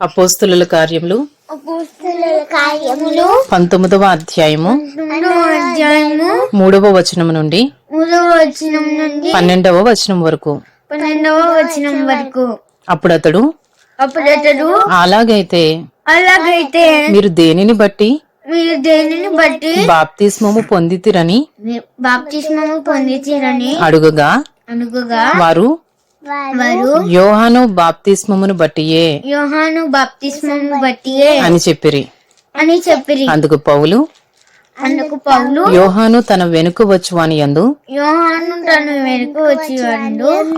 అపోస్తలుల కార్యములు 19వ అధ్యాయము 3వ వచనం నుండి 12వ వచనం వరకు. అప్పుడు అతడు అలాగైతే మీరు దేనిని బట్టి బాప్తిస్మము పొందితిరని అడుగగా వారు యోహాను బాప్తిస్మమును బట్టియే అని చెప్పిరి. అందుకు పౌలు యోహాను తన వెనుక వచ్చువాని యందు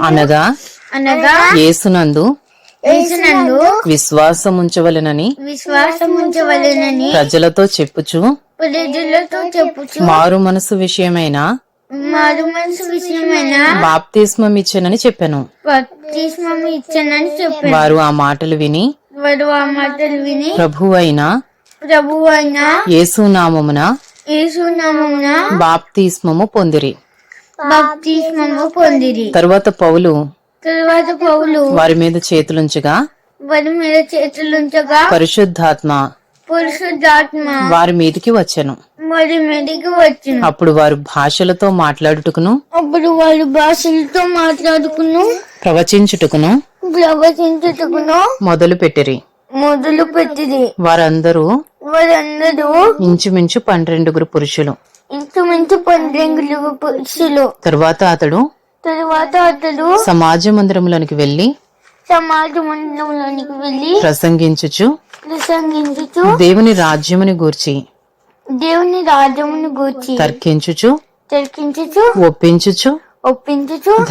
అనగా యేసునందు విశ్వాసముంచవలెనని ప్రజలతో చెప్పుచు మారు మనసు విషయమైన బాప్తిస్మం ఇచ్చానని చెప్పాను. వారు ఆ మాటలు విని ప్రభువైన యేసునామమున బాప్తిస్మము పొందిరి. తరువాత పౌలు వారి మీద చేతులుంచగా పరిశుద్ధాత్మ వారి మీదికి వచ్చెను. అప్పుడు వారు భాషలతో మాట్లాడుటకును ప్రవచించుటకును మొదలు పెట్టిరి. వారందరూ ఇంచుమించు 12 పురుషులు. తరువాత అతడు సమాజ మందిరంలోనికి వెళ్లి ప్రసంగించుచు దేవుని రాజ్యముని గూర్చి తర్కించుచు ఒప్పించుచు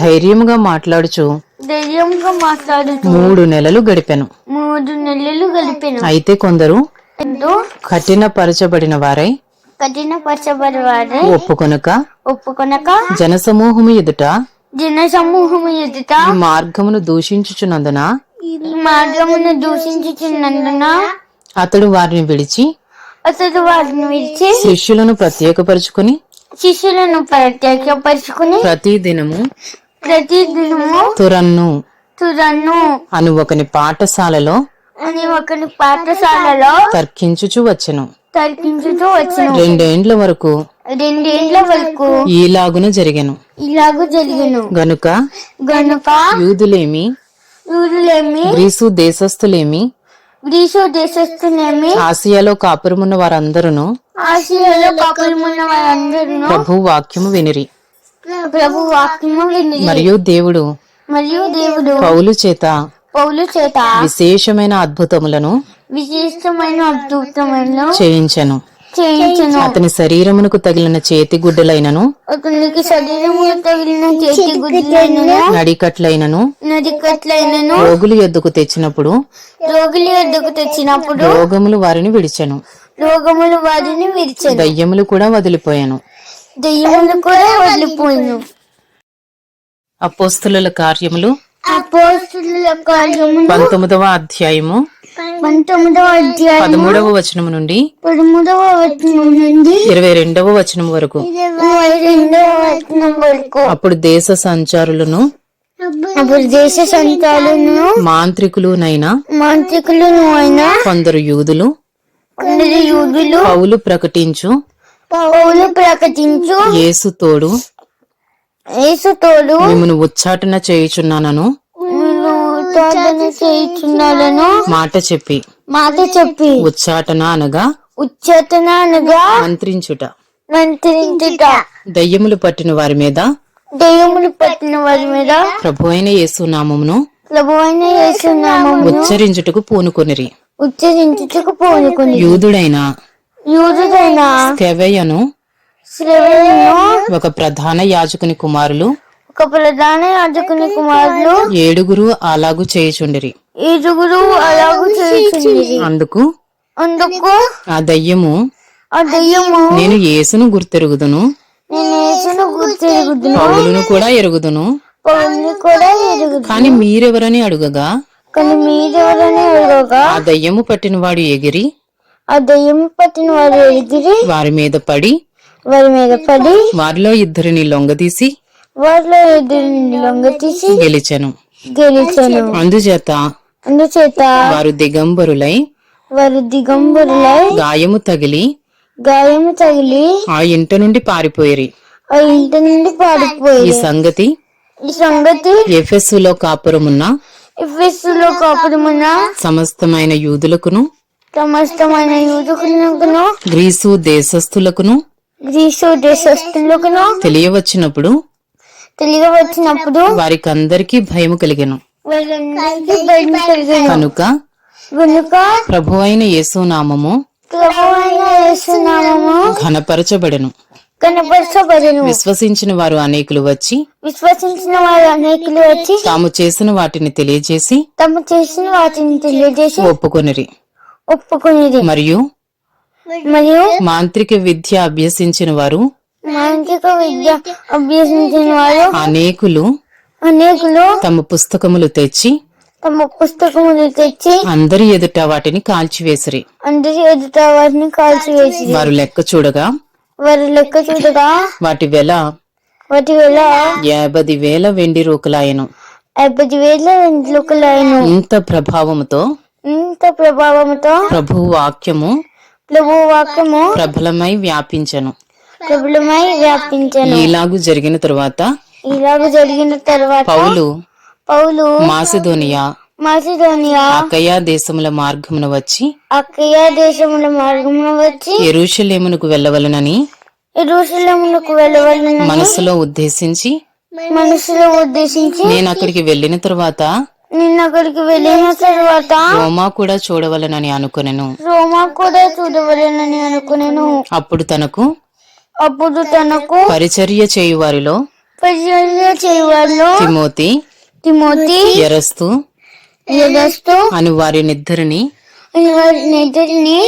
ధైర్యముగా మాట్లాడుచు 3 నెలలు గడిపెను. అయితే కొందరు కఠినపరచబడిన వారై ఒప్పుకొనక జనసమూహము ఎదుట ఈ మార్గమును దూషించుచున్నందున అతడు వారిని విడిచి శిష్యులను ప్రత్యేకపరుచుకుని ప్రతి దినము తురన్ను అను ఒకని పాఠశాలలో తర్కించుచు వచ్చెను. 2 ఏండ్ల వరకు ఈలాగున జరిగెను. గనుక యూదులేమి గ్రీసు దేశస్థులేమి ఆసియాలో కాపురమున్న వారందరూ ప్రభు వాక్యము వినిరి. మరియు దేవుడు పౌలు చేత విశేషమైన అద్భుతములను చేయించెను. అతని శరీరమునకు తగిలిన చేతి గుడ్డలైనను నడికట్లైనను రోగులు యొద్దకు తెచ్చినప్పుడు రోగములు వారిని విడిచెను. దయ్యములు కూడా వదిలిపోయాను. అపోస్తలుల కార్యములు 19వ అధ్యాయము 13వ వచనం నుండి 22వ వచనం వరకు. అప్పుడు దేశ సంచారులను మాంత్రికులునైనా కొందరు యూదులు పౌలు ప్రకటించు యేసు తోడు మిమ్మును ఉచ్చాటన చేయుచున్నానను మాట చెప్పి ఉచ్చాటన అనగా మంత్రించుట. దయ్యములు పట్టిన వారి మీద ప్రభువైన యేసు నామమును ఉచ్చరించుటకు పూనుకొనిరి. యూదుడైన స్కెవయను ఒక ప్రధాన యాజకుని కుమారులు 7 అలాగు చేయుచుండిరి. అందుకు ఆ దయ్యము నేను యేసును గుర్తెరుగుదును, పౌలును కూడా ఎరుగుదును, కాని మీరెవరని అడుగగా ఆ దయ్యము పట్టినవాడు ఎగిరి వారి మీద పడి వారిలో ఇద్దరిని లొంగదీసి గెలిచెను. అందుచేత అందుచేత వారు దిగంబరులై గాయము తగిలి ఆ ఆ ఇంట నుండి పారిపోయిరి. ఇంటి నుండి ఈ పారిపోయి సంగతి ఈ సంగతి ఎఫెసులో కాపురమున్న ఎఫెసులో కాపురమున్న సమస్తమైన యూదులకును సమస్తమైన యూదుకులను గ్రీసు దేశస్థులకును గ్రీసు దేశస్థులకును తెలియవచ్చినప్పుడు తెలియవచ్చినప్పుడు వారికందరికీ భయము కలిగెను. వారందరికీ భయం కలిగెను. కనుక కనుక ప్రభువైన యేసు నామము ప్రభువైన యేసు నామము ఘనపరచబడెను. కనపరచబడెను. విశ్వసించిన వారు అనేకులు వచ్చి విశ్వసించిన వారు అనేకులు వచ్చి తాము చేసిన వాటిని తెలియజేసి తమ చేసిన వాటిని తెలియజేసి ఒప్పుకొనిరి. ఒప్పుకునేది. మరియు మరియు మాంత్రిక విద్య అభ్యసించిన వారు మానసిక విద్య అభ్యసించిన వారు అనేకులు తమ పుస్తకములు తెచ్చి తమ పుస్తకములు తెచ్చి అందరి ఎదుట వాటిని కాల్చివేసిరి. అందరి ఎదుట వాటిని కాల్చివేసి వారు లెక్క చూడగా వాటి వెల 50,000 వెండి రూకలాయను. 50,000 వెంట్రుకలాయను. ఇంత ప్రభావముతో ప్రభు వాక్యము ప్రబలమై వ్యాపించను. ఇలాగు జరిగిన తరువాత పౌలు మాసిదోనియా అకయా దేశముల మార్గమున వచ్చి యెరూషలేమునకు వెళ్ళవలెనని మనసులో ఉద్దేశించి నేను అక్కడికి వెళ్ళిన తరువాత రోమా కూడా చూడవలెనని అనుకొనెను. అప్పుడు తనకు పరిచర్య చేయువారిలో తిమోతి ఎరస్తు అను వారినిద్దరిని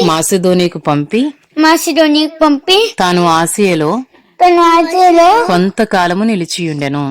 మాసిదోనికు పంపి తాను ఆసియలో కొంతకాలము నిలిచియుండెను.